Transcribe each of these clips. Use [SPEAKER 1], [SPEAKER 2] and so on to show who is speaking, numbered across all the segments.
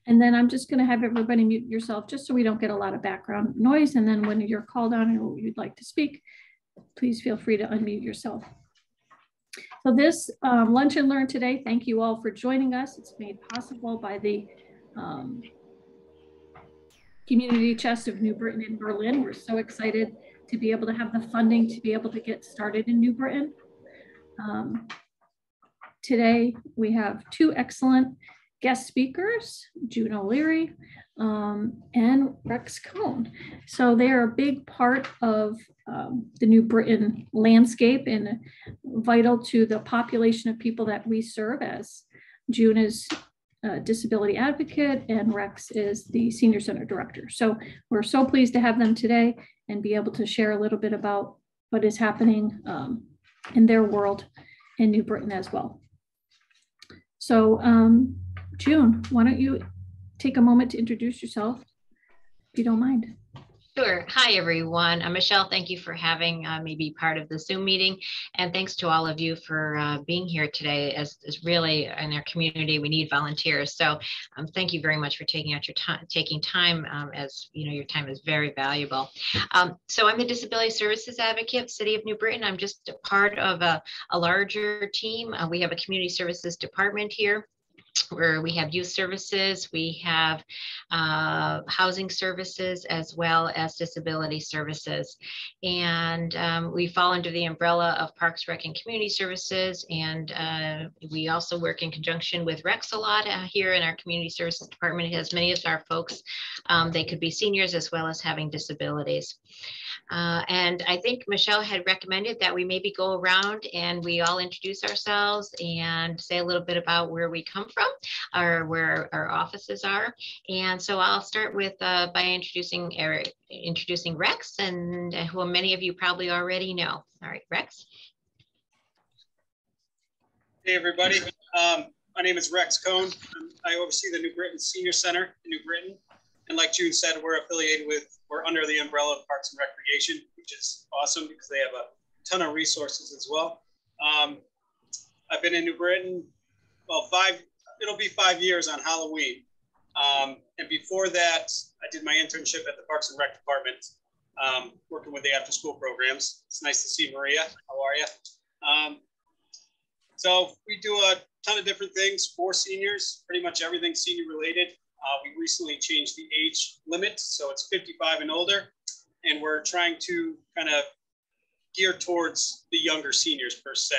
[SPEAKER 1] And then I'm just going to have everybody mute yourself just so we don't get a lot of background noise. And then when you're called on and you'd like to speak, please feel free to unmute yourself. So this Lunch and Learn today, thank you all for joining us. It's made possible by the Community Chest of New Britain in Berlin. We're so excited to be able to have the funding to be able to get started in New Britain. Today, we have two excellent guest speakers, June O'Leary and Rex Cohn. So they are a big part of the New Britain landscape and vital to the population of people that we serve, as June is a disability advocate and Rex is the Senior Center Director. So we're so pleased to have them today and be able to share a little bit about what is happening in their world in New Britain as well. So June, why don't you take a moment to introduce yourself, if you don't mind.
[SPEAKER 2] Sure. Hi, everyone. Michelle, thank you for having me be part of the Zoom meeting. And thanks to all of you for being here today. As really in our community, we need volunteers. So thank you very much for taking out your time, as you know, your time is very valuable. So I'm the Disability Services Advocate, City of New Britain. I'm just a part of a larger team. We have a community services department here, where we have youth services, we have housing services, as well as disability services. And we fall under the umbrella of Parks, Rec, and Community Services. And we also work in conjunction with Rex a lot here in our community services department. It has many of our folks, they could be seniors as well as having disabilities. And I think Michelle had recommended that we maybe go around and we all introduce ourselves and say a little bit about where we come from or where our offices are. And so I'll start with by introducing Rex, and who many of you probably already know. All right, Rex.
[SPEAKER 3] Hey, everybody. My name is Rex Cohn. I oversee the New Britain Senior Center in New Britain. And like June said, we're under the umbrella of Parks and Recreation, which is awesome because they have a ton of resources as well. I've been in New Britain, well, it'll be 5 years on Halloween. And before that, I did my internship at the Parks and Rec department, working with the after school programs. It's nice to see Maria. How are you? So we do a ton of different things for seniors, pretty much everything senior related. We recently changed the age limit, so it's 55 and older, and we're trying to kind of gear towards the younger seniors per se,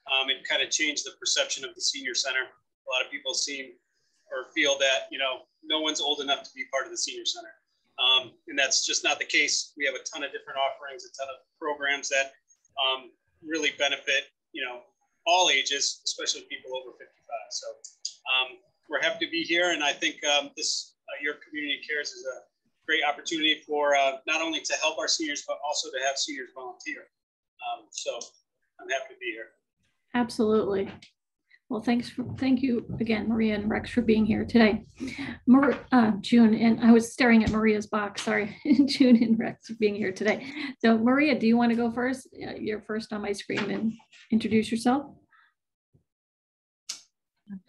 [SPEAKER 3] and kind of change the perception of the senior center. A lot of people feel that, you know, no one's old enough to be part of the senior center, and that's just not the case. We have a ton of different offerings, a ton of programs that really benefit, you know, all ages, especially people over 55. So. We're happy to be here, and I think this Your Community Cares is a great opportunity for not only to help our seniors, but also to have seniors volunteer. So I'm happy to be here.
[SPEAKER 1] Absolutely. Well, thank you again, Maria and Rex, for being here today. June, and I was staring at Maria's box, sorry, June and Rex for being here today. So Maria, do you want to go first? You're first on my screen, and introduce yourself.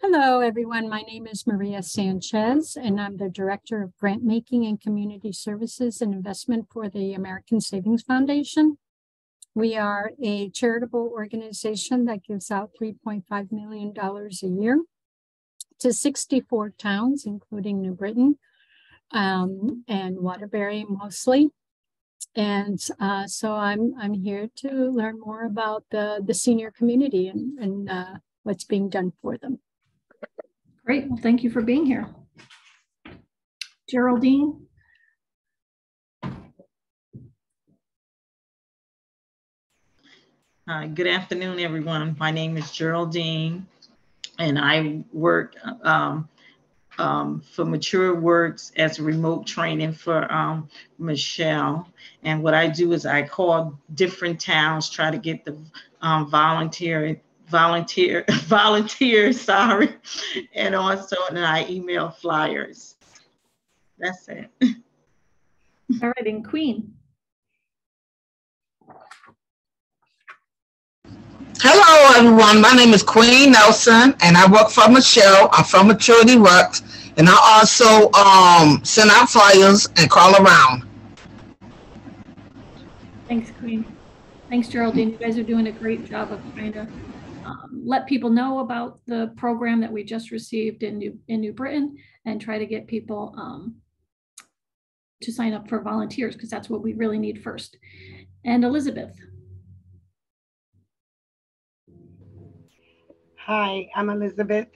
[SPEAKER 4] Hello, everyone. My name is Maria Sanchez, and I'm the Director of Grant Making and Community Services and Investment for the American Savings Foundation. We are a charitable organization that gives out $3.5 million a year to 64 towns, including New Britain and Waterbury mostly. And so I'm here to learn more about the senior community and what's being done for them.
[SPEAKER 1] Great. Well, thank you for being here. Geraldine.
[SPEAKER 5] Good afternoon, everyone. My name is Geraldine, and I work for Mature Works as a remote training for Michelle. And what I do is I call different towns, try to get the volunteers, sorry, and also and I email flyers. That's it.
[SPEAKER 1] All right, and Queen.
[SPEAKER 6] Hello, everyone. My name is Queen Nelson, and I work for Michelle. I'm from Maturity Works, And I also send out flyers and call around.
[SPEAKER 1] Thanks, Queen. Thanks, Geraldine. You guys are doing a great job of trying to let people know about the program that we just received in New Britain, and try to get people to sign up for volunteers, because that's what we really need first. And Elizabeth.
[SPEAKER 7] Hi, I'm Elizabeth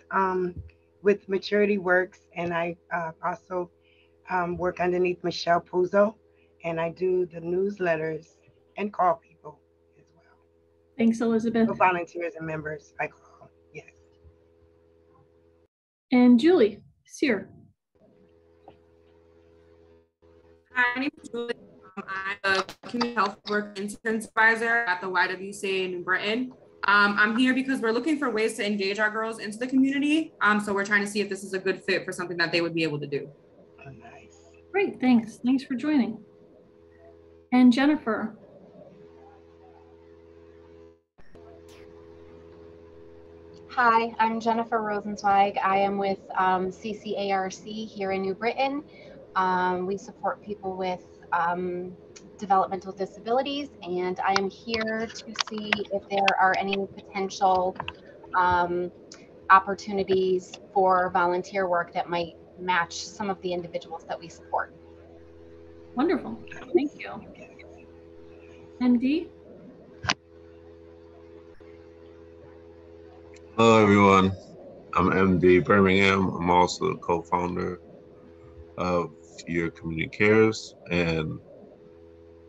[SPEAKER 7] with Maturity Works, and I also work underneath Michelle Puzo, and I do the newsletters and call people as well.
[SPEAKER 1] Thanks, Elizabeth.
[SPEAKER 7] So volunteers and members, I call, yes.
[SPEAKER 1] And Julie Sear.
[SPEAKER 8] Hi, my name is Julie. I'm a community health work intern supervisor at the YWCA in New Britain. I'm here because we're looking for ways to engage our girls into the community. So we're trying to see if this is a good fit for something that they would be able to do.
[SPEAKER 7] Oh, nice.
[SPEAKER 1] Great, thanks. Thanks for joining. And Jennifer.
[SPEAKER 9] Hi, I'm Jennifer Rosenzweig. I am with CCARC here in New Britain. We support people with developmental disabilities, and I am here to see if there are any potential opportunities for volunteer work that might match some of the individuals that we support.
[SPEAKER 1] Wonderful, thank you. MD?
[SPEAKER 10] Hello everyone, I'm MD Birmingham. I'm also the co-founder of Your Community Cares, and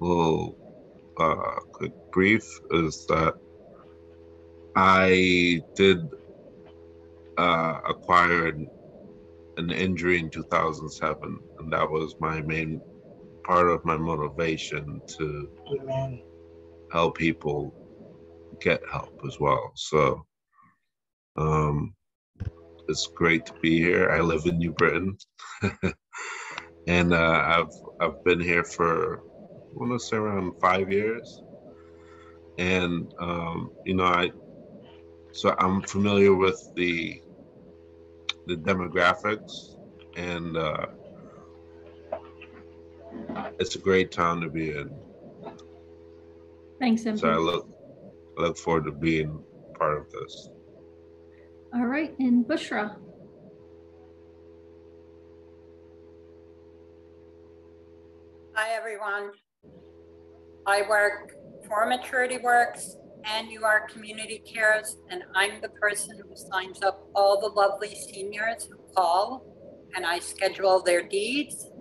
[SPEAKER 10] a little quick brief is that I did acquire an injury in 2007, and that was my main part of my motivation to
[SPEAKER 7] Amen. Help
[SPEAKER 10] people get help as well. So it's great to be here. I live in New Britain, and I've been here for, I want to say, around 5 years. And you know, so I'm familiar with the demographics, and it's a great town to be in.
[SPEAKER 1] Thanks, MD.
[SPEAKER 10] So I look forward to being part of this.
[SPEAKER 1] All right, and Bushra.
[SPEAKER 11] Hi, everyone. I work for Maturity Works and UR Community Cares, and I'm the person who signs up all the lovely seniors who call, and I schedule their deeds.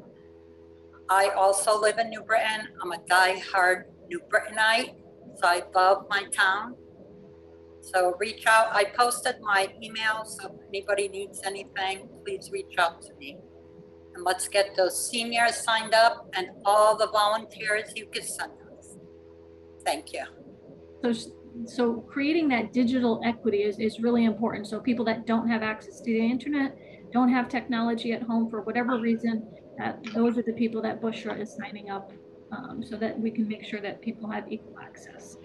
[SPEAKER 11] I also live in New Britain. I'm a die-hard New Britanite, so I love my town. So reach out. I posted my email, so if anybody needs anything, please reach out to me. And let's get those seniors signed up and all the volunteers you can send us. Thank you.
[SPEAKER 1] So creating that digital equity is really important. So people that don't have access to the internet, don't have technology at home for whatever reason, those are the people that Bushra is signing up, so that we can make sure that people have equal access.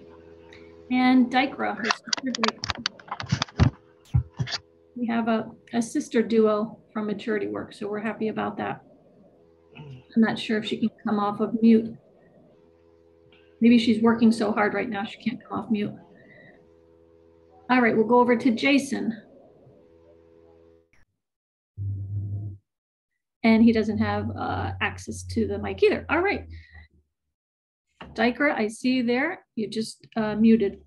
[SPEAKER 1] And Dykra, we have a sister duo from Maturity Work, so we're happy about that. I'm not sure if she can come off of mute. Maybe she's working so hard right now she can't come off mute. All right, we'll go over to Jason. And he doesn't have access to the mic either. All right. Dykra, I see you there. You just muted.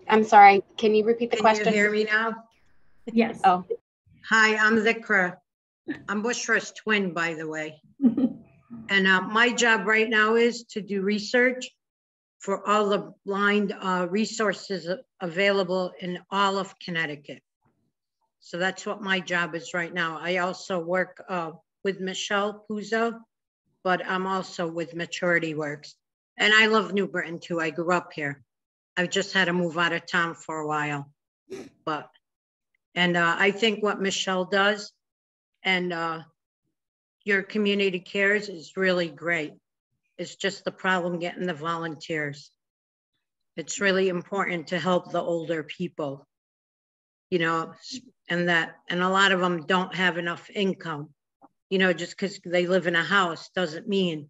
[SPEAKER 9] I'm sorry, can you repeat the question?
[SPEAKER 12] Can you hear me now?
[SPEAKER 1] Yes.
[SPEAKER 9] Oh.
[SPEAKER 12] Hi, I'm Zikra. I'm Bushra's twin, by the way. And my job right now is to do research for all the blind resources available in all of Connecticut. So that's what my job is right now. I also work with Michelle Puzo, but I'm also with Maturity Works. And I love New Britain too. I grew up here. I've just had to move out of town for a while. And I think what Michelle does and Your Community Cares is really great. It's just the problem getting the volunteers. It's really important to help the older people. you know, and a lot of them don't have enough income. You know, just because they live in a house doesn't mean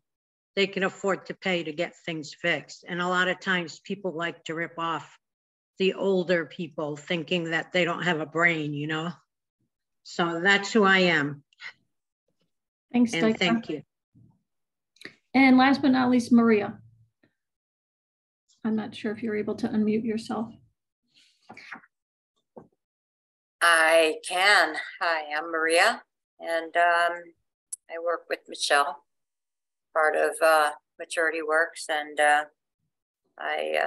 [SPEAKER 12] they can afford to pay to get things fixed. And a lot of times people like to rip off the older people thinking that they don't have a brain, you know? So that's who I am.
[SPEAKER 1] Thanks,
[SPEAKER 12] and thank you.
[SPEAKER 1] And last but not least, Maria. I'm not sure if you're able to unmute yourself.
[SPEAKER 11] I can. Hi, I'm Maria, and I work with Michelle, part of Maturity Works, and I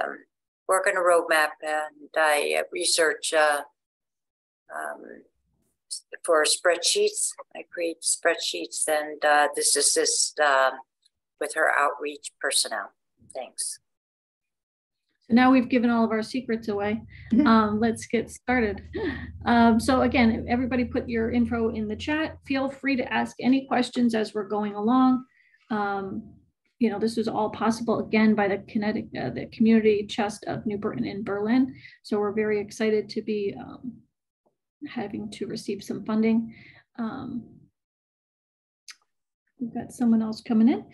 [SPEAKER 11] work on a roadmap, and I research for spreadsheets. I create spreadsheets, and this assists with her outreach personnel. Thanks.
[SPEAKER 1] So now we've given all of our secrets away. Let's get started. So again, everybody put your info in the chat. Feel free to ask any questions as we're going along. You know, this was all possible again by the Community Chest of New Britain in Berlin. So we're very excited to be having to receive some funding. We've got someone else coming in.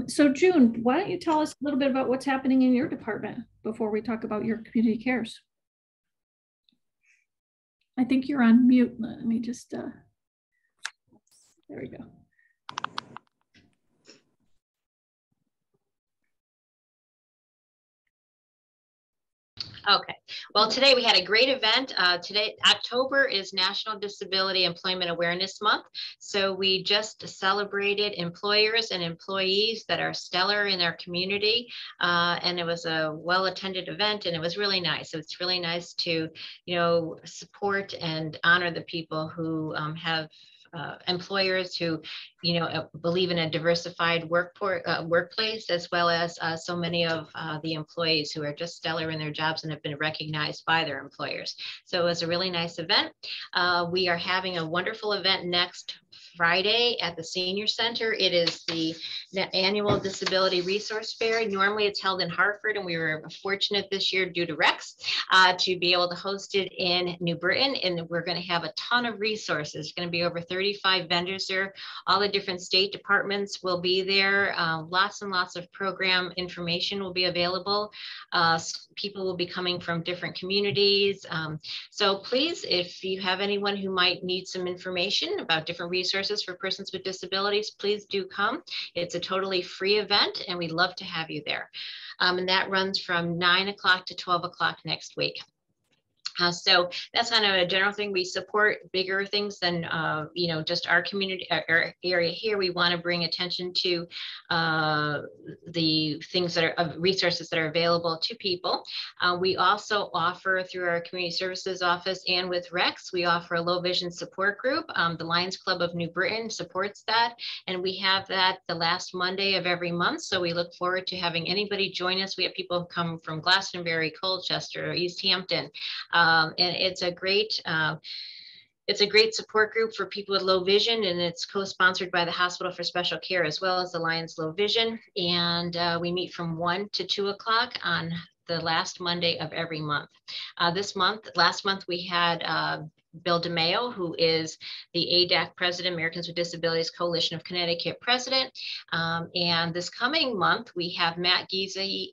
[SPEAKER 1] So June, why don't you tell us a little bit about what's happening in your department before we talk about your community cares? I think you're on mute. Let me just, there we go.
[SPEAKER 2] Okay, well, today we had a great event. Today, October is National Disability Employment Awareness Month. So we just celebrated employers and employees that are stellar in our community. And it was a well-attended event, and it was really nice. So it's really nice to, you know, support and honor the people who have employers who, you know, believe in a diversified workplace, as well as so many of the employees who are just stellar in their jobs and have been recognized by their employers. So it was a really nice event. We are having a wonderful event next Friday at the Senior Center. It is the annual Disability Resource Fair. Normally it's held in Hartford, and we were fortunate this year due to Rex to be able to host it in New Britain. And we're going to have a ton of resources. There's going to be over 35 vendors there. All the different state departments will be there. Lots and lots of program information will be available. People will be coming from different communities. So please, if you have anyone who might need some information about different resources for persons with disabilities, please do come. It's a totally free event, and we'd love to have you there. And that runs from 9 o'clock to 12 o'clock next week. So that's kind of a general thing. We support bigger things than, you know, just our community, our area here. We want to bring attention to the things that are resources that are available to people. We also offer through our community services office and with Rex, we offer a low vision support group. The Lions Club of New Britain supports that. And we have that the last Monday of every month. So we look forward to having anybody join us. We have people who come from Glastonbury, Colchester, East Hampton. And it's a great support group for people with low vision, and it's co-sponsored by the Hospital for Special Care as well as the Lions Low Vision. And we meet from 1 to 2 o'clock on the last Monday of every month. Last month we had Bill DeMayo, who is the ADAC president, Americans with Disabilities Coalition of Connecticut president. And this coming month, we have Matt Giese,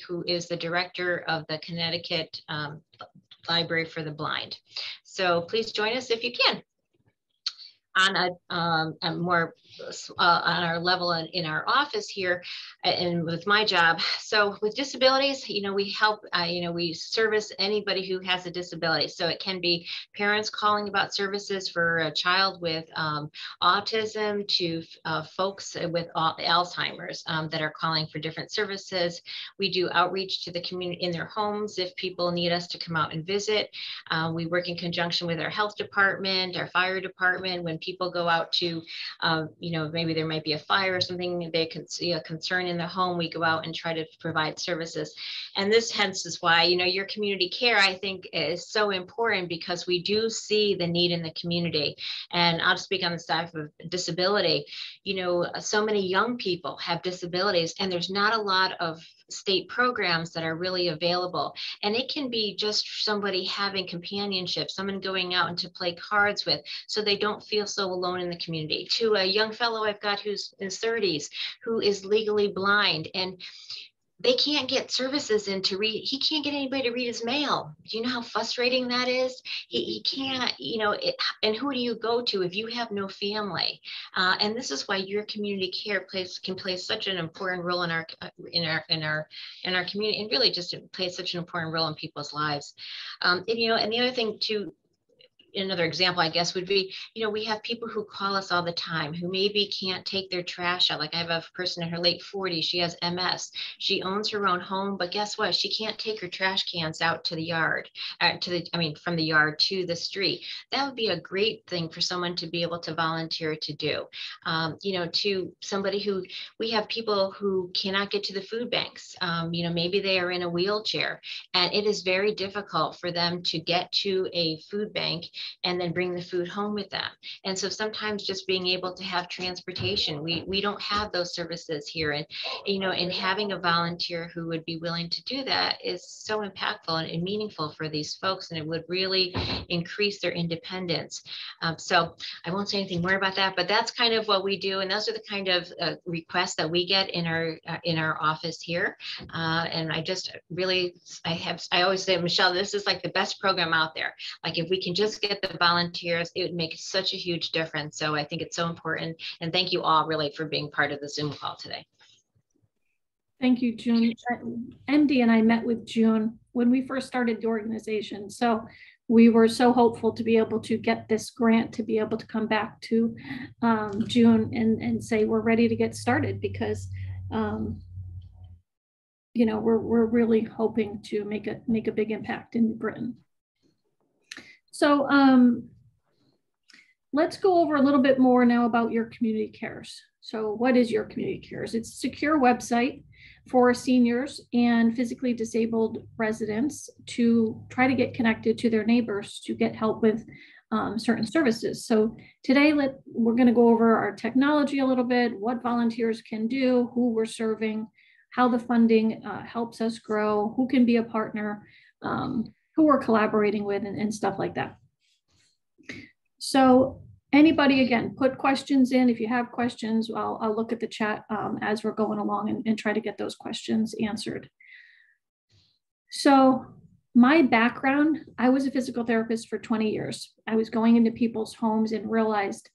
[SPEAKER 2] who is the director of the Connecticut Library for the Blind. So please join us if you can. On a more on our level in our office here and with my job. So with disabilities, you know, we help, you know, we service anybody who has a disability. So it can be parents calling about services for a child with autism to folks with Alzheimer's that are calling for different services. We do outreach to the community in their homes if people need us to come out and visit. We work in conjunction with our health department, our fire department. When people go out to, you know, maybe there might be a fire or something, they can see a concern in the home, we go out and try to provide services. And this hence is why, you know, your community care, I think, is so important, because we do see the need in the community. And I'll speak on the side of disability. You know, so many young people have disabilities, and there's not a lot of state programs that are really available. And it can be just somebody having companionship, someone going out and to play cards with, so they don't feel so alone in the community. To a young fellow I've got who's in his 30s, who is legally blind, and they can't get services in to read. He can't get anybody to read his mail. Do you know how frustrating that is? He can't, you know, and who do you go to if you have no family? And this is why your community care can play such an important role in our community, and really just plays such an important role in people's lives. And you know, and the other thing too, another example, I guess, would be, you know, we have people who call us all the time who maybe can't take their trash out. Like I have a person in her late 40s, she has MS. She owns her own home, but guess what? She can't take her trash cans out to the yard, from the yard to the street. That would be a great thing for someone to be able to volunteer to do. You know, to somebody who, we have people who cannot get to the food banks. You know, maybe they are in a wheelchair, and it is very difficult for them to get to a food bank and then bring the food home with them. And so sometimes just being able to have transportation, we don't have those services here. And, you know, and having a volunteer who would be willing to do that is so impactful and meaningful for these folks. And it would really increase their independence. So I won't say anything more about that, but that's kind of what we do. And those are the kind of requests that we get in our office here. And I just really, I always say, Michelle, this is like the best program out there. Like if we can just get the volunteers, it would make such a huge difference. So I think it's so important. And thank you all really for being part of the Zoom call today.
[SPEAKER 1] Thank you, June. MD and I met with June when we first started the organization. So we were so hopeful to be able to get this grant, to be able to come back to June and say, we're ready to get started, because you know, we're really hoping to make a big impact in Britain. So let's go over a little bit more now about your community cares. So what is your community cares? It's a secure website for seniors and physically disabled residents to try to get connected to their neighbors to get help with certain services. So today we're going to go over our technology a little bit, what volunteers can do, who we're serving, how the funding helps us grow, who can be a partner, who we're collaborating with, and stuff like that. So anybody, again, put questions in. If you have questions, I'll look at the chat as we're going along and try to get those questions answered. So my background, I was a physical therapist for 20 years. I was going into people's homes and realized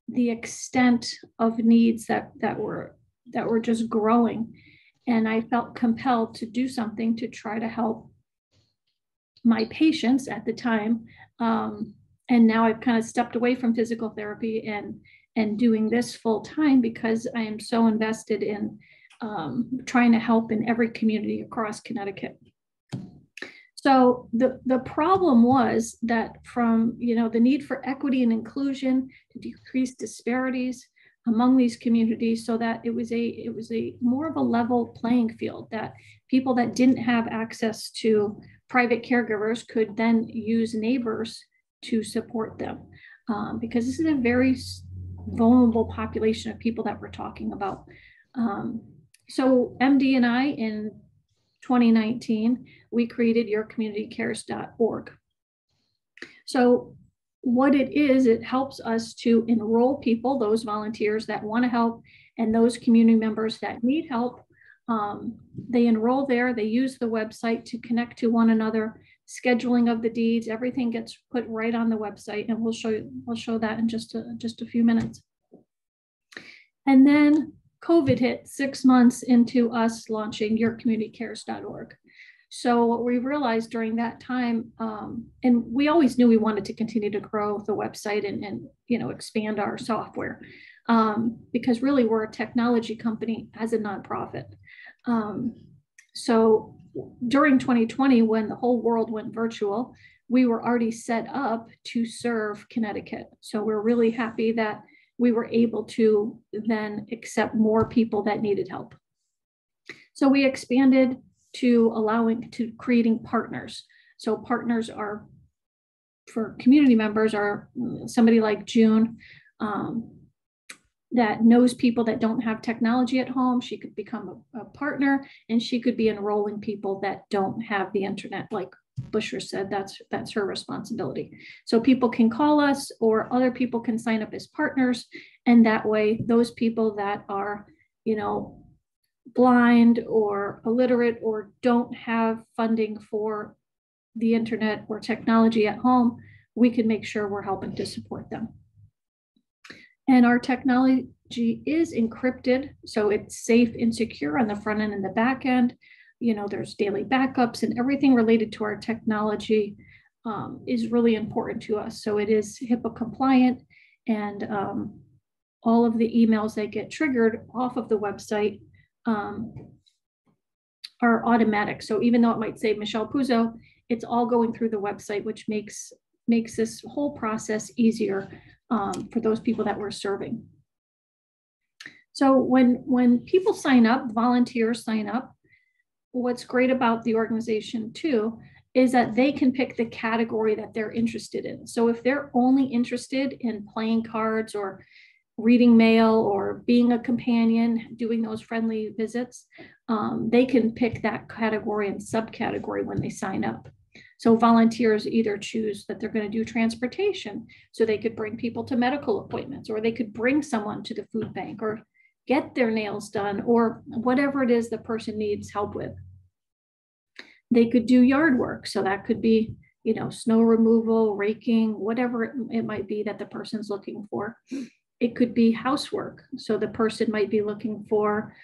[SPEAKER 1] the extent of needs that were just growing. And I felt compelled to do something to try to help my patients at the time. And now I've kind of stepped away from physical therapy and doing this full time because I am so invested in trying to help in every community across Connecticut. So the problem was that from, you know, the need for equity and inclusion to decrease disparities among these communities, so that it was a more of a level playing field, that people that didn't have access to private caregivers could then use neighbors to support them, because this is a very vulnerable population of people that we're talking about. So MD and I, in 2019, we created yourcommunitycares.org. So what it is, it helps us to enroll people, those volunteers that want to help, and those community members that need help. They enroll there, they use the website to connect to one another, scheduling of the deeds, everything gets put right on the website, and we'll show that in just a few minutes. And then COVID hit 6 months into us launching yourcommunitycares.org. So what we realized during that time, and we always knew we wanted to continue to grow the website and you know, expand our software, because really we're a technology company as a nonprofit. So during 2020, when the whole world went virtual, we were already set up to serve Connecticut. So we're really happy that we were able to then accept more people that needed help. So we expanded to creating partners. So partners are, for community members, are somebody like June, that knows people that don't have technology at home. She could become a partner, and she could be enrolling people that don't have the internet. Like Bushra said, that's her responsibility. So people can call us, or other people can sign up as partners. And that way, those people that are, you know, blind or illiterate or don't have funding for the internet or technology at home, we can make sure we're helping to support them. And our technology is encrypted, so it's safe and secure on the front end and the back end. You know, there's daily backups, and everything related to our technology is really important to us. So it is HIPAA compliant, and all of the emails that get triggered off of the website are automatic. So even though it might say Michelle Puzo, it's all going through the website, which makes this whole process easier for those people that we're serving. So when people sign up, volunteers sign up, what's great about the organization too is that they can pick the category that they're interested in. So if they're only interested in playing cards or reading mail or being a companion, doing those friendly visits, they can pick that category and subcategory when they sign up. So volunteers either choose that they're going to do transportation, so they could bring people to medical appointments, or they could bring someone to the food bank, or get their nails done, or whatever it is the person needs help with. They could do yard work. So that could be, you know, snow removal, raking, whatever it might be that the person's looking for. It could be housework. So the person might be looking for,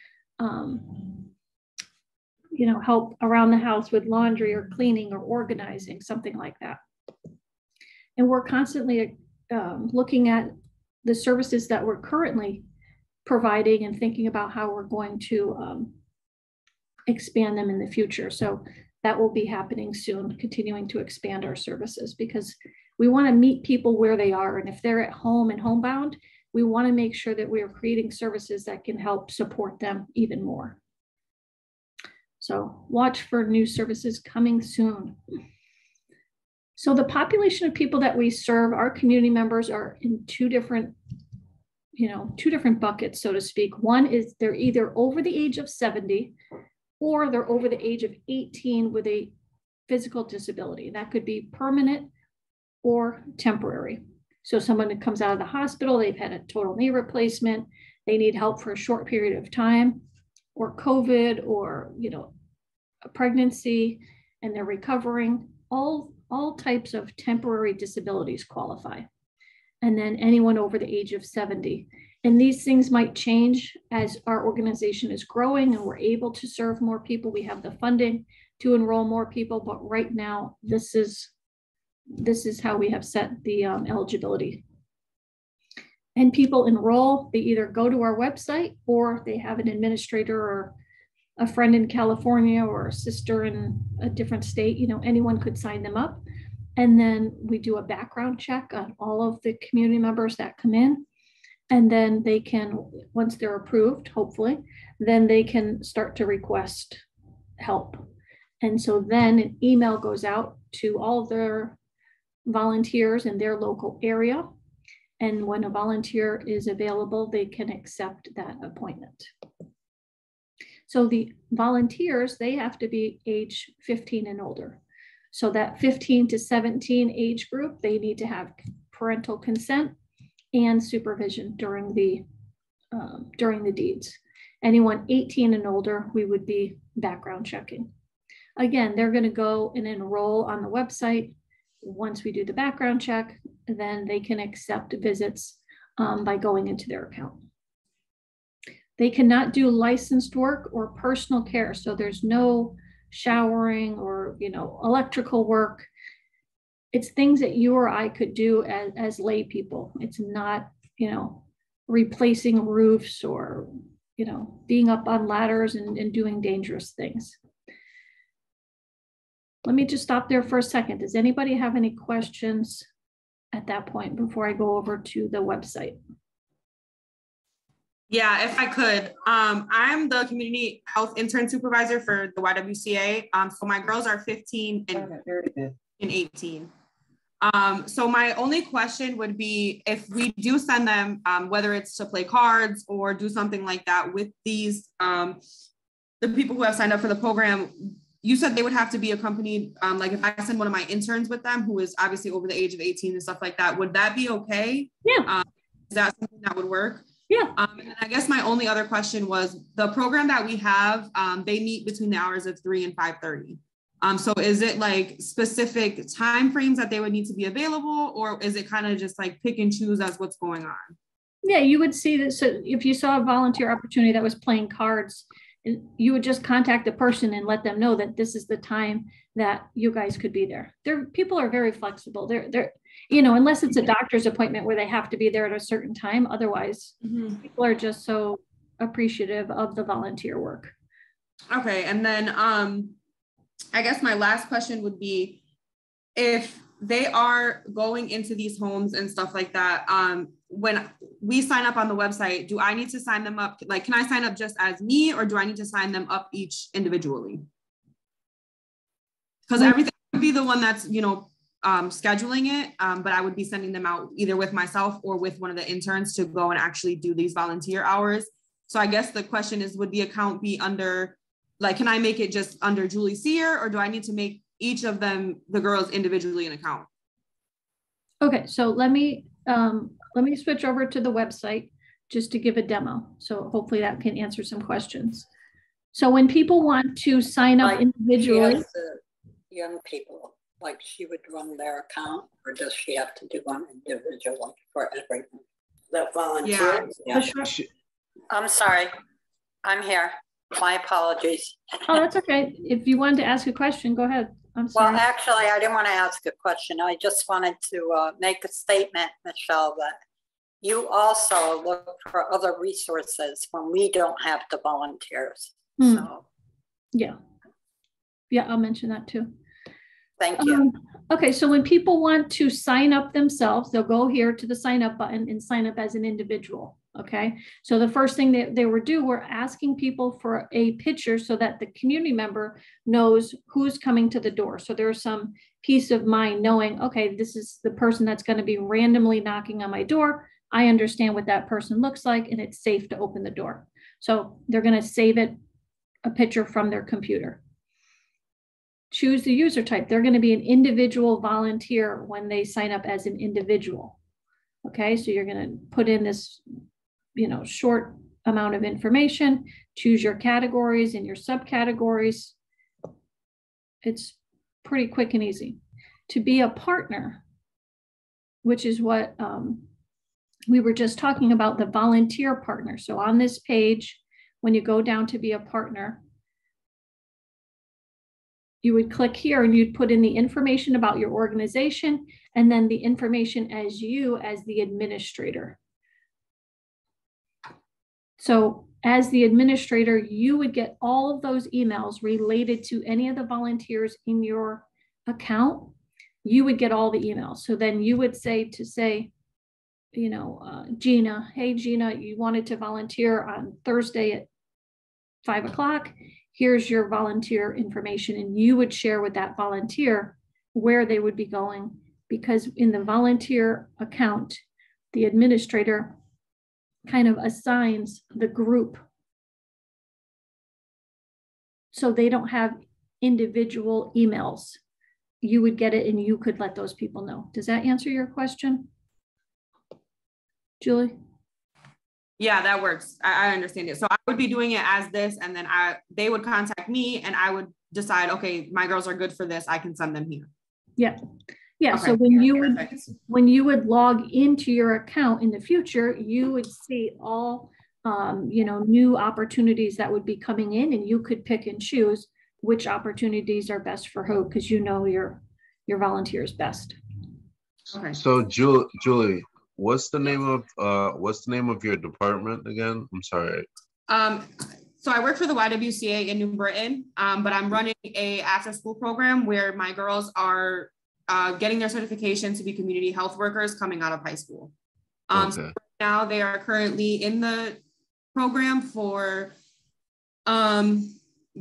[SPEAKER 1] you know, help around the house with laundry or cleaning or organizing, something like that. And we're constantly looking at the services that we're currently providing and thinking about how we're going to expand them in the future. So that will be happening soon, continuing to expand our services, because we want to meet people where they are. And if they're at home and homebound, we want to make sure that we are creating services that can help support them even more. So watch for new services coming soon. So the population of people that we serve, our community members, are in two different buckets, so to speak. One is they're either over the age of 70 or they're over the age of 18 with a physical disability. That could be permanent or temporary. So someone that comes out of the hospital, they've had a total knee replacement, they need help for a short period of time, or COVID, or, you know, a pregnancy, and they're recovering. All types of temporary disabilities qualify. And then anyone over the age of 70. And these things might change as our organization is growing and we're able to serve more people. We have the funding to enroll more people, but right now, this is how we have set the eligibility. And people enroll, they either go to our website, or they have an administrator or a friend in California or a sister in a different state. You know, anyone could sign them up. And then we do a background check on all of the community members that come in. And then they can, once they're approved, hopefully, then they can start to request help. And so then an email goes out to all of their volunteers in their local area. And when a volunteer is available, they can accept that appointment. So the volunteers, they have to be age 15 and older. So that 15 to 17 age group, they need to have parental consent and supervision during the deeds. Anyone 18 and older, we would be background checking. Again, they're going to go and enroll on the website. Once we do the background check, then they can accept visits by going into their account. They cannot do licensed work or personal care. So there's no showering or, you know, electrical work. It's things that you or I could do as lay people. It's not, you know, replacing roofs or, you know, being up on ladders and doing dangerous things. Let me just stop there for a second. Does anybody have any questions at that point before I go over to the website?
[SPEAKER 8] Yeah, if I could. I'm the community health intern supervisor for the YWCA. So my girls are 15 and 18. So my only question would be if we do send them, whether it's to play cards or do something like that with these, the people who have signed up for the program, you said they would have to be accompanied. Like if I send one of my interns with them, who is obviously over the age of 18 and stuff like that, would that be okay?
[SPEAKER 1] Yeah.
[SPEAKER 8] Is that something that would work?
[SPEAKER 1] Yeah.
[SPEAKER 8] And then I guess my only other question was the program that we have, they meet between the hours of 3 and 5:30. So is it like specific timeframes that they would need to be available, or is it kind of just like pick and choose as what's going on?
[SPEAKER 1] Yeah, you would see that. So if you saw a volunteer opportunity that was playing cards, you would just contact the person and let them know that this is the time that you guys could be there. People are very flexible. They're unless it's a doctor's appointment where they have to be there at a certain time. Otherwise, people are just so appreciative of the volunteer work.
[SPEAKER 8] Okay, and then I guess my last question would be, if they are going into these homes and stuff like that, when we sign up on the website, do I need to sign them up? Like, can I sign up just as me, or do I need to sign them up each individually? Because everything would be the one that's, scheduling it, but I would be sending them out either with myself or with one of the interns to go and actually do these volunteer hours. So I guess the question is, would the account be under, like, can I make it just under Julie Sear, or do I need to make each of them, the girls, individually an account?
[SPEAKER 1] Okay, so let me switch over to the website just to give a demo. So hopefully that can answer some questions. So when people want to sign up individually,
[SPEAKER 11] young people, like she would run their account, or does she have to do one individually for everyone? That volunteer? Yeah. I'm sorry, I'm here. My apologies.
[SPEAKER 1] Oh, that's okay. If you wanted to ask a question, go ahead. I'm sorry.
[SPEAKER 11] Well, actually, I didn't want to ask a question. I just wanted to make a statement, Michelle, that you also look for other resources when we don't have the volunteers. So.
[SPEAKER 1] Yeah, I'll mention that too.
[SPEAKER 11] Thank you.
[SPEAKER 1] Okay, so when people want to sign up themselves, they'll go here to the sign up button and sign up as an individual. Okay, so the first thing that they would do, we're asking people for a picture so that the community member knows who's coming to the door. So there's some peace of mind knowing, okay, this is the person that's going to be randomly knocking on my door. I understand what that person looks like, and it's safe to open the door. So they're going to save it, a picture from their computer. Choose the user type. They're going to be an individual volunteer when they sign up as an individual. Okay, so you're going to put in this short amount of information, choose your categories and your subcategories. It's pretty quick and easy. To be a partner, which is what we were just talking about, the volunteer partner. So on this page, when you go down to be a partner, you would click here and you'd put in the information about your organization and then the information as you as the administrator. So as the administrator, you would get all of those emails related to any of the volunteers in your account. You would get all the emails. So then you would say, Gina, hey, Gina, you wanted to volunteer on Thursday at 5 o'clock. Here's your volunteer information. And you would share with that volunteer where they would be going, because in the volunteer account, the administrator kind of assigns the group. So they don't have individual emails. You would get it and you could let those people know. Does that answer your question, Julie?
[SPEAKER 8] Yeah, that works. I understand it. So I would be doing it as this, and then they would contact me and I would decide, okay, my girls are good for this. I can send them here.
[SPEAKER 1] Yeah. Yeah.
[SPEAKER 8] Okay.
[SPEAKER 1] So when you would log into your account in the future, you would see all, new opportunities that would be coming in, and you could pick and choose which opportunities are best for who, because your volunteers best.
[SPEAKER 8] Okay.
[SPEAKER 10] So Julie, what's the name of your department again? I'm sorry.
[SPEAKER 8] So I work for the YWCA in New Britain, but I'm running a after-school program where my girls are getting their certification to be community health workers coming out of high school. So right now they are currently in the program for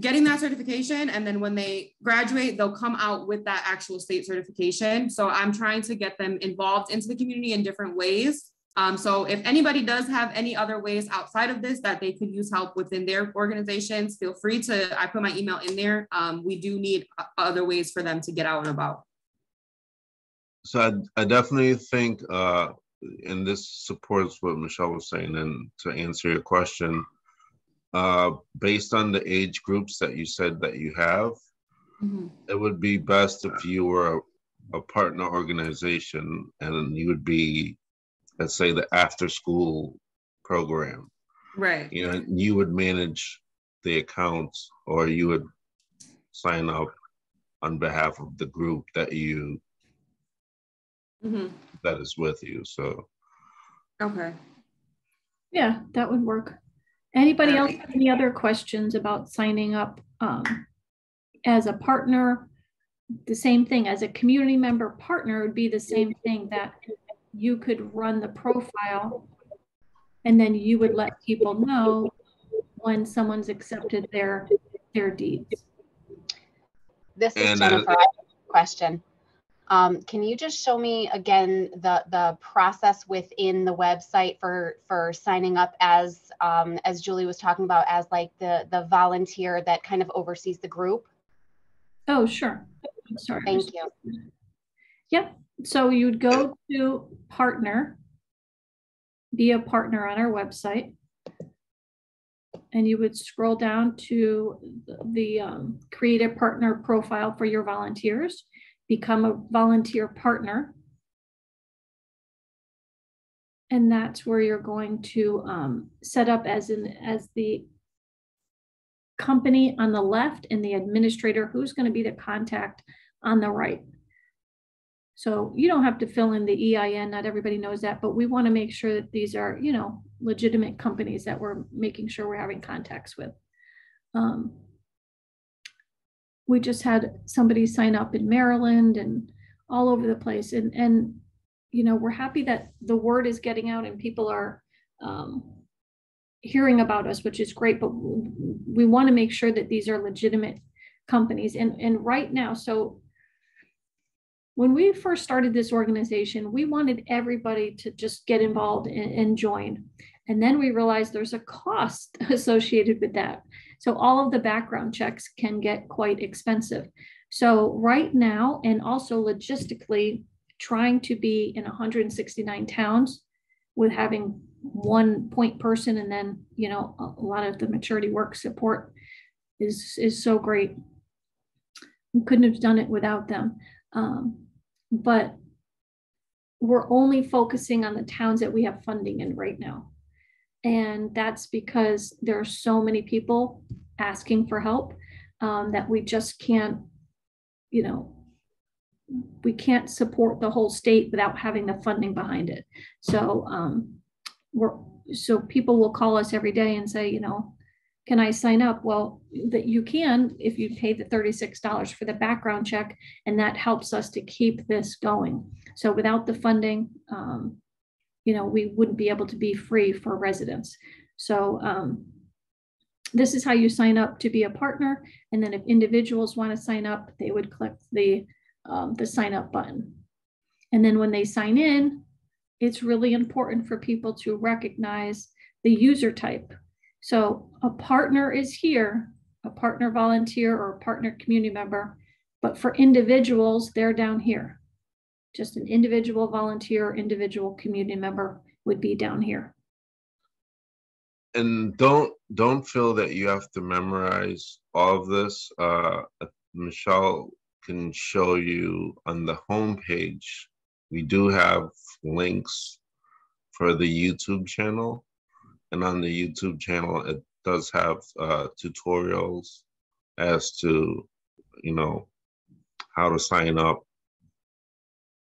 [SPEAKER 8] getting that certification, and then when they graduate, they'll come out with that actual state certification. So I'm trying to get them involved into the community in different ways. So if anybody does have any other ways outside of this that they could use help within their organizations, feel free to, I put my email in there. We do need other ways for them to get out and about.
[SPEAKER 10] So I definitely think, and this supports what Michelle was saying, and to answer your question, based on the age groups that you said that you have, it would be best if you were a partner organization and you would be, let's say, the after school program.
[SPEAKER 8] Right.
[SPEAKER 10] You know, you would manage the accounts, or you would sign up on behalf of the group that you, that is with you, so.
[SPEAKER 8] Okay.
[SPEAKER 1] Yeah, that would work. Anybody else have any other questions about signing up as a partner? The same thing as a community member partner would be the same thing, that you could run the profile and then you would let people know when someone's accepted their deeds.
[SPEAKER 9] This is Jennifer. I have a question. Can you just show me again the process within the website for signing up as Julie was talking about, as like the volunteer that kind of oversees the group?
[SPEAKER 1] Oh, sure. I'm sorry.
[SPEAKER 9] Thank you.
[SPEAKER 1] Yep. So you'd go to partner, be a partner on our website, and you would scroll down to the create a partner profile for your volunteers, become a volunteer partner. And that's where you're going to set up as the company on the left and the administrator who's going to be the contact on the right. So you don't have to fill in the EIN, not everybody knows that, but we want to make sure that these are, you know, legitimate companies that we're making sure we're having contacts with. We just had somebody sign up in Maryland and all over the place. And you know, we're happy that the word is getting out and people are hearing about us, which is great, but we want to make sure that these are legitimate companies. And right now, so when we first started this organization, we wanted everybody to just get involved and join. And then we realized there's a cost associated with that. So all of the background checks can get quite expensive. So right now, and also logistically, trying to be in 169 towns with having one point person, and then, you know, a lot of the maturity work support is so great. We couldn't have done it without them. But we're only focusing on the towns that we have funding in right now. And that's because there are so many people asking for help that we just can't, you know, we can't support the whole state without having the funding behind it. So so people will call us every day and say, you know, can I sign up? Well, that you can if you pay the $36 for the background check, and that helps us to keep this going. So without the funding, you know, we wouldn't be able to be free for residents. So this is how you sign up to be a partner. And then if individuals want to sign up, they would click the sign up button. And then when they sign in, it's really important for people to recognize the user type. So a partner is here, a partner volunteer or a partner community member, but for individuals, they're down here. Just an individual volunteer, individual community member would be down here.
[SPEAKER 10] And don't feel that you have to memorize all of this. Michelle can show you on the homepage. We do have links for the YouTube channel. And on the YouTube channel, it does have tutorials as to, you know, how to sign up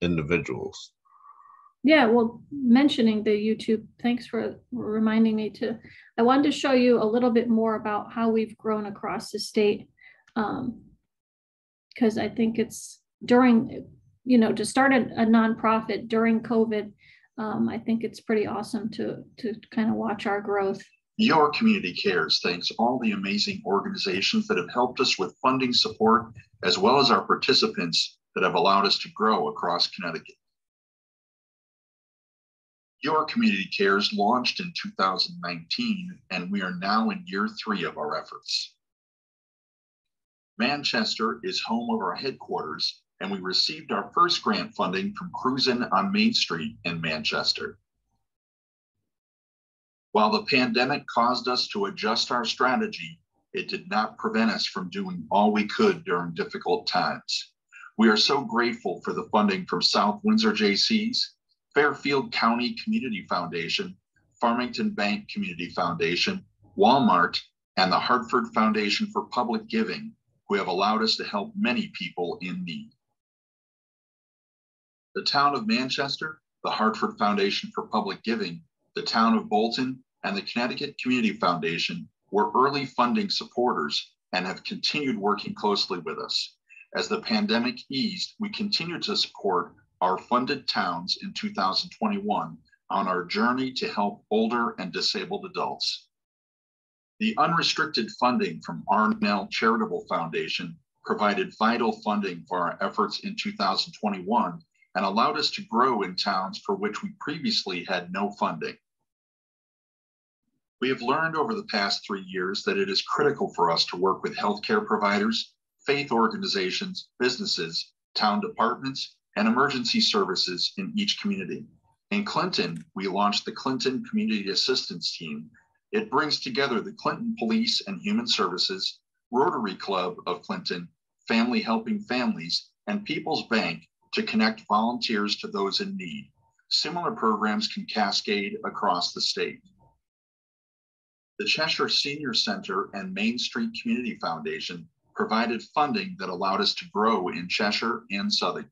[SPEAKER 10] individuals.
[SPEAKER 1] Yeah, well, mentioning the YouTube, thanks for reminding me to, I wanted to show you a little bit more about how we've grown across the state. Because I think it's during, you know, to start a nonprofit during COVID, I think it's pretty awesome to kind of watch our growth.
[SPEAKER 13] Your Community Cares thanks all the amazing organizations that have helped us with funding support, as well as our participants that have allowed us to grow across Connecticut. Your Community Cares launched in 2019, and we are now in year 3 of our efforts. Manchester is home of our headquarters, and we received our first grant funding from Cruisin' on Main Street in Manchester. While the pandemic caused us to adjust our strategy, it did not prevent us from doing all we could during difficult times. We are so grateful for the funding from South Windsor J.C.'s, Fairfield County Community Foundation, Farmington Bank Community Foundation, Walmart, and the Hartford Foundation for Public Giving, who have allowed us to help many people in need. The Town of Manchester, the Hartford Foundation for Public Giving, the Town of Bolton, and the Connecticut Community Foundation were early funding supporters and have continued working closely with us. As the pandemic eased, we continued to support our funded towns in 2021 on our journey to help older and disabled adults. The unrestricted funding from Arnell Charitable Foundation provided vital funding for our efforts in 2021 and allowed us to grow in towns for which we previously had no funding. We have learned over the past 3 years that it is critical for us to work with healthcare providers, faith organizations, businesses, town departments, and emergency services in each community. In Clinton, we launched the Clinton Community Assistance Team. It brings together the Clinton Police and Human Services, Rotary Club of Clinton, Family Helping Families, and People's Bank to connect volunteers to those in need. Similar programs can cascade across the state. The Cheshire Senior Center and Main Street Community Foundation provided funding that allowed us to grow in Cheshire and Southington.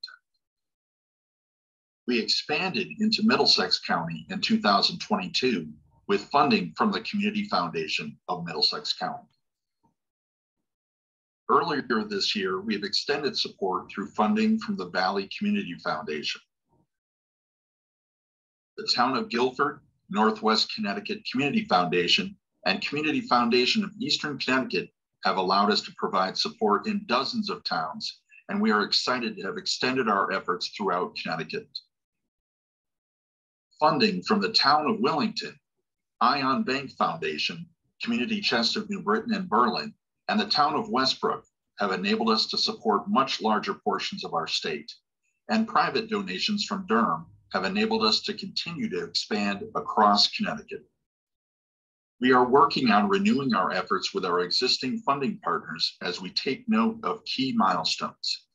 [SPEAKER 13] We expanded into Middlesex County in 2022 with funding from the Community Foundation of Middlesex County. Earlier this year, we have extended support through funding from the Valley Community Foundation. The Town of Guilford, Northwest Connecticut Community Foundation, and Community Foundation of Eastern Connecticut have allowed us to provide support in dozens of towns, and we are excited to have extended our efforts throughout Connecticut. Funding from the Town of Willington, Ion Bank Foundation, Community Chest of New Britain and Berlin, and the Town of Westbrook have enabled us to support much larger portions of our state, and private donations from Durham have enabled us to continue to expand across Connecticut. We are working on renewing our efforts with our existing funding partners as we take note of key milestones.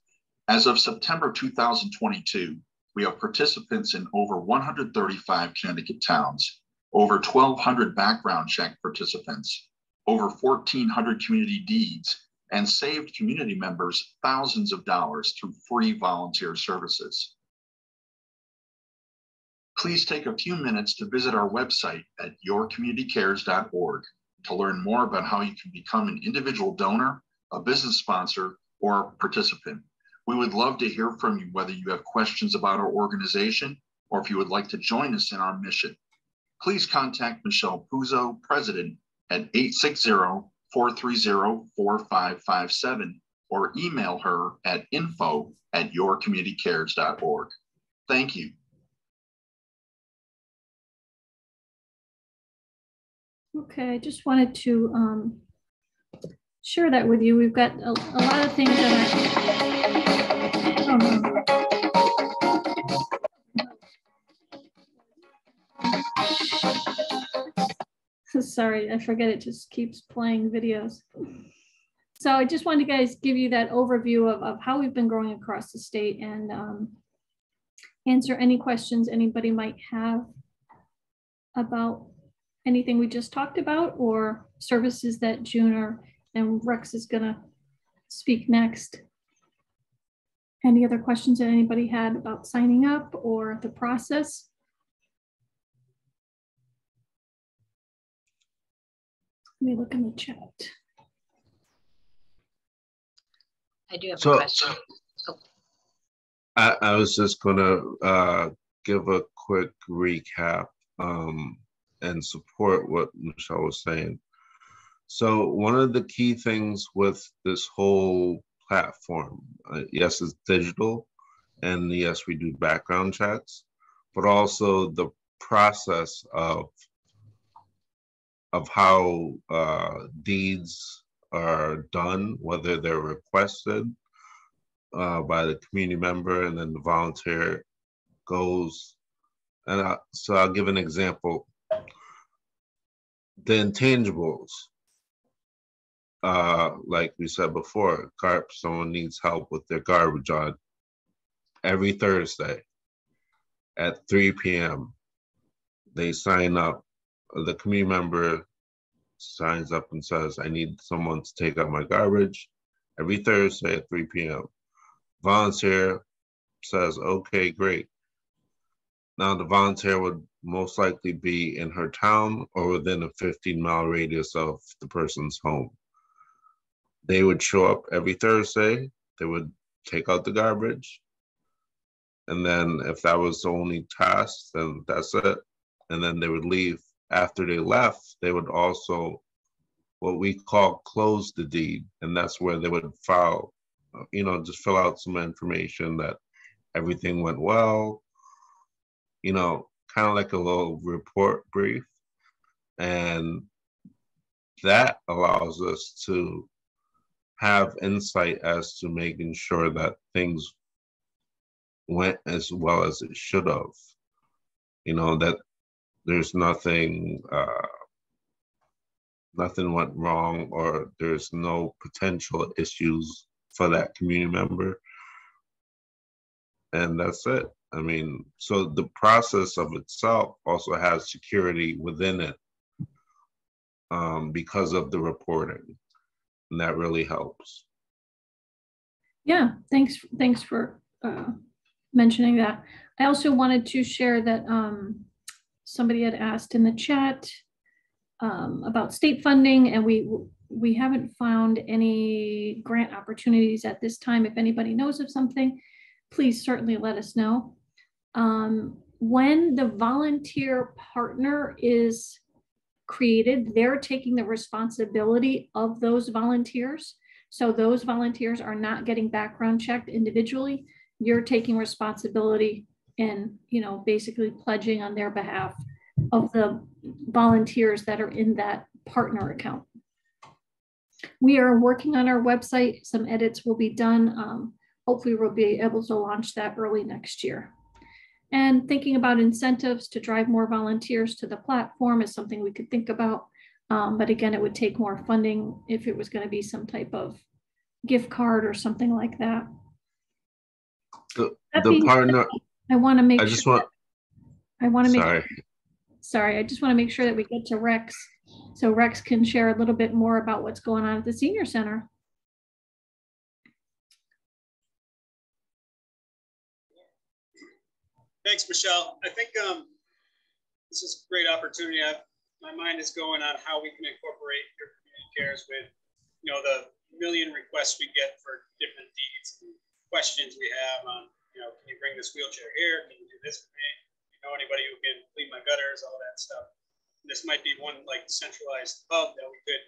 [SPEAKER 13] As of September 2022, we have participants in over 135 Connecticut towns, over 1,200 background check participants, over 1,400 community deeds, and saved community members thousands of dollars through free volunteer services. Please take a few minutes to visit our website at yourcommunitycares.org to learn more about how you can become an individual donor, a business sponsor, or a participant. We would love to hear from you whether you have questions about our organization or if you would like to join us in our mission. Please contact Michelle Puzo, President, at 860-430-4557 or email her at info@yourcommunitycares.org. Thank you.
[SPEAKER 1] Okay, I just wanted to share that with you. We've got a lot of things that sorry, I forget, it just keeps playing videos. So I just wanted to guys give you that overview of how we've been growing across the state and answer any questions anybody might have about anything we just talked about or services that June and Rex is gonna speak next. Any other questions that anybody had about signing up or the process? Let me look in the chat.
[SPEAKER 2] I do have a question.
[SPEAKER 10] I was just gonna give a quick recap. and support what Michelle was saying. So one of the key things with this whole platform, yes, it's digital, and yes, we do background checks, but also the process of how deeds are done, whether they're requested by the community member and then the volunteer goes. And so I'll give an example. The intangibles, like we said before, someone needs help with their garbage on every Thursday at 3 p.m. They sign up, the community member signs up and says, I need someone to take out my garbage every Thursday at 3 p.m. Volunteer says, okay, great. Now the volunteer would most likely be in her town or within a 15-mile radius of the person's home. They would show up every Thursday, they would take out the garbage, and then if that was the only task, then that's it. And then they would leave. After they left, they would also, what we call close the deed, and that's where they would file, just fill out some information that everything went well, kind of like a little report brief. And that allows us to have insight as to making sure that things went as well as it should have. That there's nothing went wrong, or there's no potential issues for that community member. And that's it. I mean, so the process of itself also has security within it because of the reporting, and that really helps.
[SPEAKER 1] Yeah, thanks for mentioning that. I also wanted to share that somebody had asked in the chat about state funding, and we haven't found any grant opportunities at this time. If anybody knows of something, please certainly let us know. When the volunteer partner is created, they're taking the responsibility of those volunteers. So those volunteers are not getting background checked individually. You're taking responsibility and, basically pledging on their behalf of the volunteers that are in that partner account. We are working on our website. Some edits will be done. Hopefully we'll be able to launch that early next year. And thinking about incentives to drive more volunteers to the platform is something we could think about. But again, it would take more funding if it was going to be some type of gift card or something like that.
[SPEAKER 10] The partner.
[SPEAKER 1] I want to make.
[SPEAKER 10] I just want.
[SPEAKER 1] I want to make.
[SPEAKER 10] Sorry.
[SPEAKER 1] Sorry, I just want to make sure that we get to Rex, so Rex can share a little bit more about what's going on at the Senior Center.
[SPEAKER 3] Thanks, Michelle. I think this is a great opportunity. My mind is going on how we can incorporate your community cares with, the million requests we get for different deeds and questions we have on, can you bring this wheelchair here? Can you do this for me? Anybody who can clean my gutters, all that stuff. This might be one like centralized hub that we could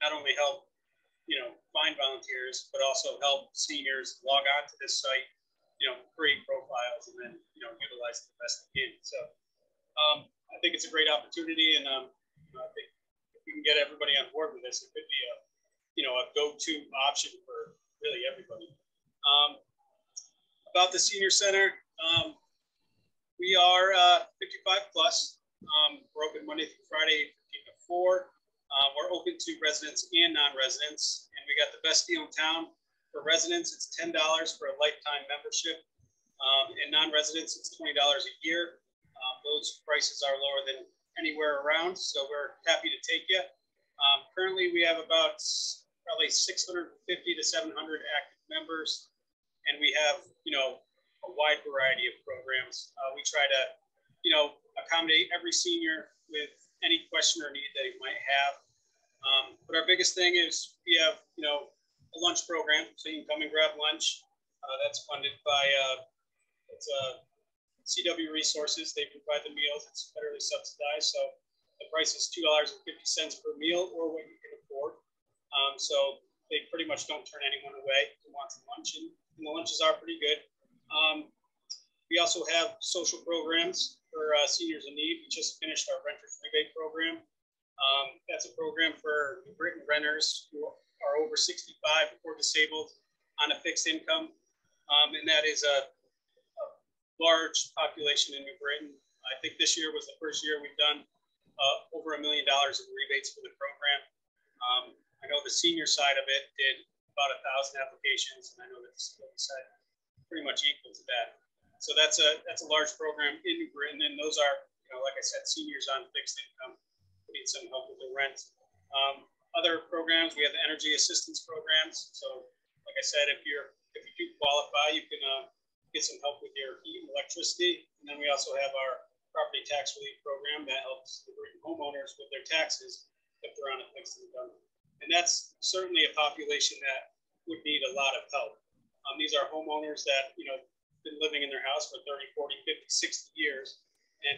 [SPEAKER 3] not only help, find volunteers, but also help seniors log on to this site, create profiles and then, utilize the best they can. So I think it's a great opportunity, and I think if we can get everybody on board with this, it could be a go-to option for really everybody. About the Senior Center, we are 55 plus. We're open Monday through Friday, 15 to 4. We're open to residents and non-residents, and we got the best deal in town. For residents, it's $10 for a lifetime membership, and non-residents, it's $20 a year. Those prices are lower than anywhere around, so we're happy to take you. Currently, we have about probably 650 to 700 active members, and we have, a wide variety of programs. We try to, accommodate every senior with any question or need that he might have. But our biggest thing is we have, a lunch program, so you can come and grab lunch. That's funded by it's CW Resources. They provide the meals. It's federally subsidized, so The price is $2.50 per meal or what you can afford. So they pretty much don't turn anyone away who wants lunch, and the lunches are pretty good. We also have social programs for seniors in need. We just finished our renters rebate program. That's a program for New Britain renters who are over 65 or disabled on a fixed income. And that is a large population in New Britain. I think this year was the first year we've done over $1 million in rebates for the program. I know the senior side of it did about 1,000 applications, and I know the disability side pretty much equal to that. So that's a large program in New Britain, and those are, like I said, seniors on fixed income who need some help with their rent. Other programs, we have the energy assistance programs. So, like I said, if you do qualify, you can get some help with your heat and electricity. And then we also have our property tax relief program that helps the Britain homeowners with their taxes if they're on a fixed income. And that's certainly a population that would need a lot of help. These are homeowners that, been living in their house for 30, 40, 50, 60 years. And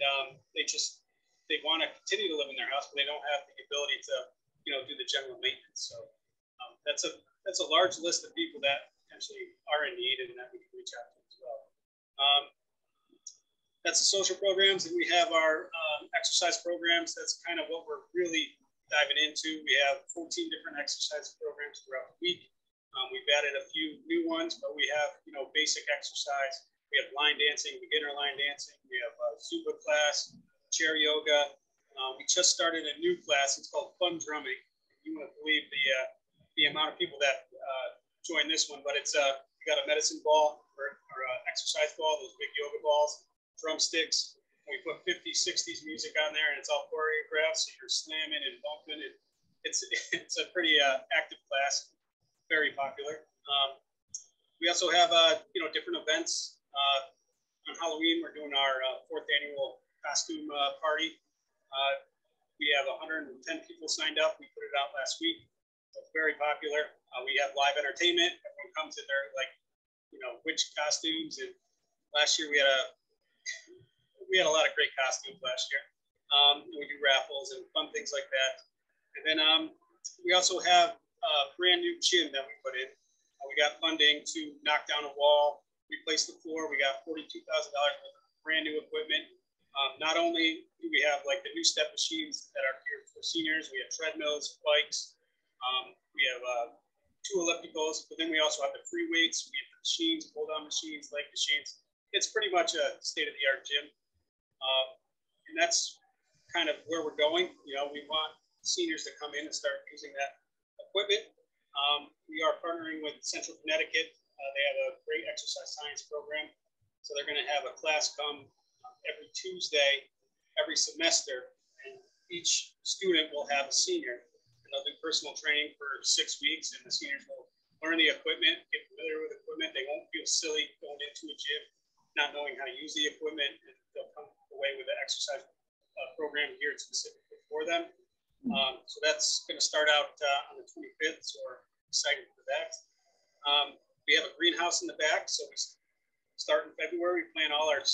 [SPEAKER 3] they want to continue to live in their house, but they don't have the ability to, do the general maintenance. So that's a large list of people that potentially are in need and that we can reach out to as well. That's the social programs, and we have our exercise programs. That's kind of what we're really diving into. We have 14 different exercise programs throughout the week. We've added a few new ones, but we have, basic exercise. We have line dancing, beginner line dancing. We have a Zumba class, chair yoga. We just started a new class. It's called Fun Drumming. You wouldn't believe the amount of people that join this one, but it's we got a medicine ball or exercise ball, those big yoga balls, drumsticks. We put 50s, 60s music on there, and it's all choreographed, so you're slamming and bumping. It's a pretty active class. Very popular. We also have different events. On Halloween, we're doing our 4th annual costume party. We have 110 people signed up. We put it out last week. It's very popular. We have live entertainment. Everyone comes in there witch costumes. And last year we had a lot of great costumes last year. We do raffles and fun things like that. And then we also have a brand new gym that we put in. We got funding to knock down a wall, replace the floor. We got $42,000 worth of brand new equipment. Not only do we have like the new step machines that are here for seniors, we have treadmills, bikes, we have 2 ellipticals, but then we also have the free weights, we have the machines, pull-down machines, leg machines. It's pretty much a state-of-the-art gym. And that's kind of where we're going. We want seniors to come in and start using that equipment. We are partnering with Central Connecticut. They have a great exercise science program. So they're going to have a class come every Tuesday, every semester, and each student will have a senior. And they'll do personal training for 6 weeks, and the seniors will learn the equipment, get familiar with equipment. They won't feel silly going into a gym, not knowing how to use the equipment, and they'll come away with an exercise program geared specifically for them. So that's going to start out on the 25th, so we're excited for that. We have a greenhouse in the back, so we start in February. We plant all our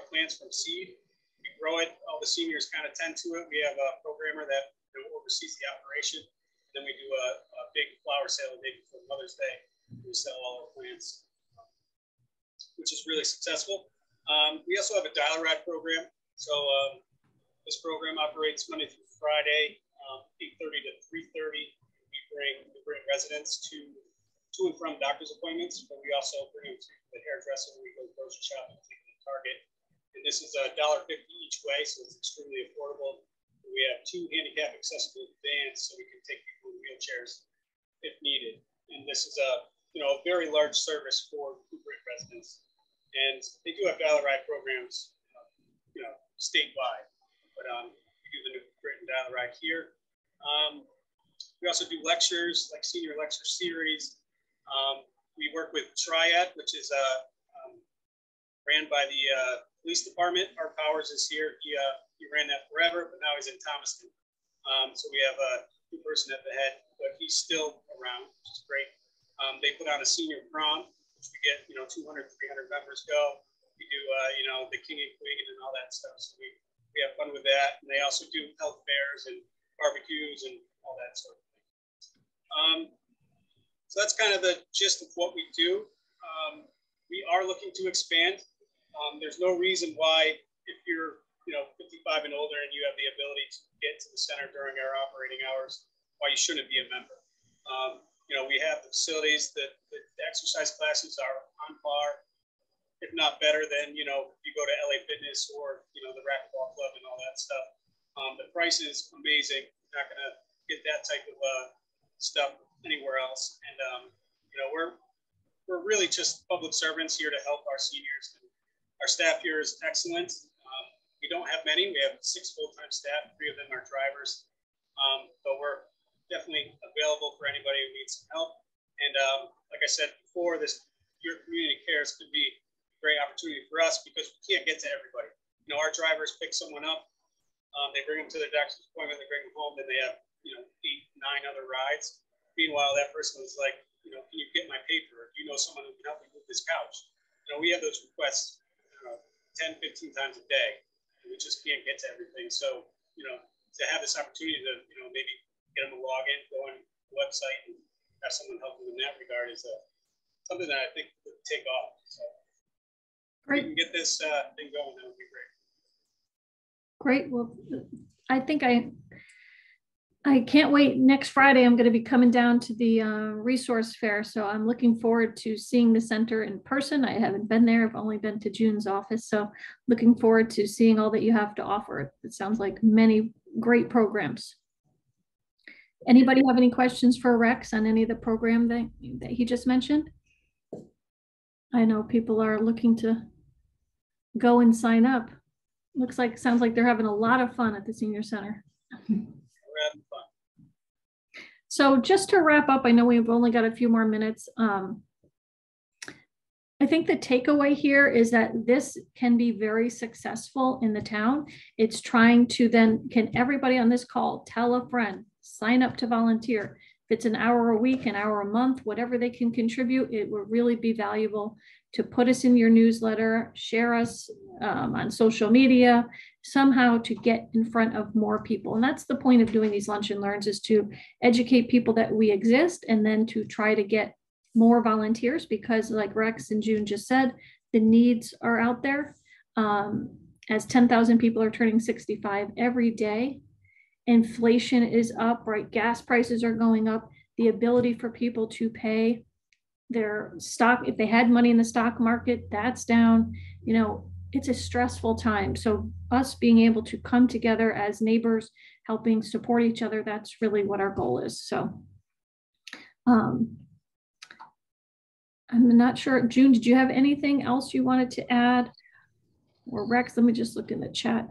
[SPEAKER 3] plants from seed. We grow it. All the seniors kind of tend to it. We have a programmer that oversees the operation. And then we do a big flower sale the day before Mother's Day. We sell all our plants, which is really successful. We also have a dial-a-ride program. So this program operates Monday through Friday, 8:30 to 3:30. We bring residents to and from doctor's appointments, but we also bring them to the hairdresser when we go grocery shopping, take them to Target. And this is $1.50 each way, so it's extremely affordable. We have 2 handicap accessible vans, so we can take people in wheelchairs if needed. And this is a very large service for New Britain residents. And they do have dial-a-ride programs, statewide. But we do the New Britain dial-a-ride here. We also do lectures, like senior lecture series. We work with Triad, which is ran by the police department. Art Powers is here. He ran that forever, but now he's in Thomaston. So we have a new person at the head, but he's still around, which is great. They put on a senior prom, which we get 200, 300 members go. We do the King and Queen and all that stuff. So we we have fun with that. And they also do health fairs and barbecues and all that sort of thing. So that's kind of the gist of what we do. We are looking to expand. There's no reason why, if you're 55 and older and you have the ability to get to the center during our operating hours, why you shouldn't be a member. We have the facilities, the exercise classes are on par, if not better than, you go to LA Fitness or, the racquetball club and all that stuff. The price is amazing. You're not going to get that type of stuff anywhere else. And, we're really just public servants here to help our seniors. And our staff here is excellent. We don't have many. We have 6 full-time staff. 3 of them are drivers. But we're definitely available for anybody who needs some help. And like I said before, your community cares could be a great opportunity for us because we can't get to everybody. Our drivers pick someone up, they bring them to their doctor's appointment, they bring them home, then they have 8, 9 other rides. Meanwhile, that person is like, can you get my paper? Or do you know someone who can help me move this couch? We have those requests 10, 15 times a day. We just can't get to everything. So, to have this opportunity to, maybe get them a login, go on the website and have someone help them in that regard is something that I think would take off. So
[SPEAKER 1] great.
[SPEAKER 3] If we can get this thing going, that would be great.
[SPEAKER 1] Great. Well, I think I can't wait. Next Friday, I'm going to be coming down to the resource fair. So I'm looking forward to seeing the center in person. I haven't been there. I've only been to June's office. So looking forward to seeing all that you have to offer. It sounds like many great programs. Anybody have any questions for Rex on any of the program that he just mentioned? I know people are looking to go and sign up. Sounds like they're having a lot of fun at the senior center. So just to wrap up, I know we've only got a few more minutes. I think the takeaway here is that this can be very successful in the town. It's trying to then, can everybody on this call tell a friend, sign up to volunteer? If it's an hour a week, an hour a month, whatever they can contribute, it will really be valuable to put us in your newsletter, share us on social media, somehow to get in front of more people. And that's the point of doing these lunch and learns, is to educate people that we exist and then to try to get more volunteers, because like Rex and June just said, the needs are out there. As 10,000 people are turning 65 every day, inflation is up, right? Gas prices are going up. The ability for people to pay their stock, if they had money in the stock market, that's down. It's a stressful time. So us being able to come together as neighbors, helping support each other, that's really what our goal is. So I'm not sure. June, did you have anything else you wanted to add? Or Rex, let me just look in the chat.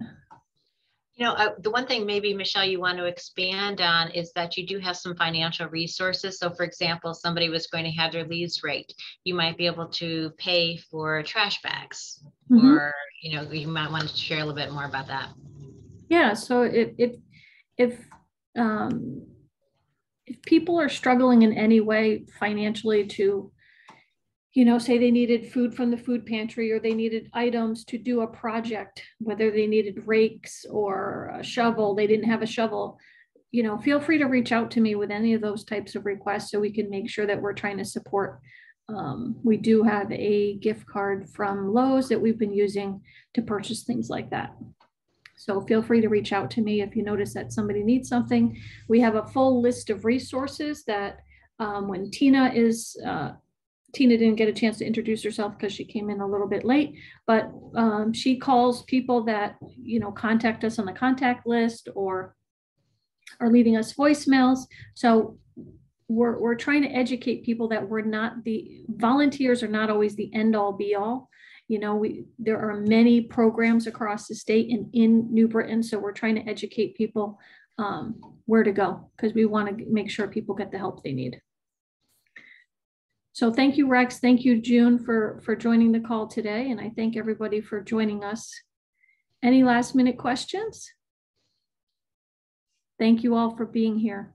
[SPEAKER 2] The one thing maybe, Michelle, you want to expand on is that you do have some financial resources. So for example, somebody was going to have their leaves raked. You might be able to pay for trash bags, or, you might want to share a little bit more about that.
[SPEAKER 1] Yeah. So if people are struggling in any way financially to, say they needed food from the food pantry, or they needed items to do a project, whether they needed rakes or a shovel, they didn't have a shovel, feel free to reach out to me with any of those types of requests so we can make sure that we're trying to support. We do have a gift card from Lowe's that we've been using to purchase things like that. So feel free to reach out to me if you notice that somebody needs something. We have a full list of resources that when Tina didn't get a chance to introduce herself because she came in a little bit late, but she calls people that, contact us on the contact list or are leaving us voicemails. So we're trying to educate people that volunteers are not always the end all be all. There are many programs across the state and in New Britain. So we're trying to educate people where to go, because we want to make sure people get the help they need. So thank you, Rex. Thank you, June, for joining the call today. And I thank everybody for joining us. Any last minute questions? Thank you all for being here.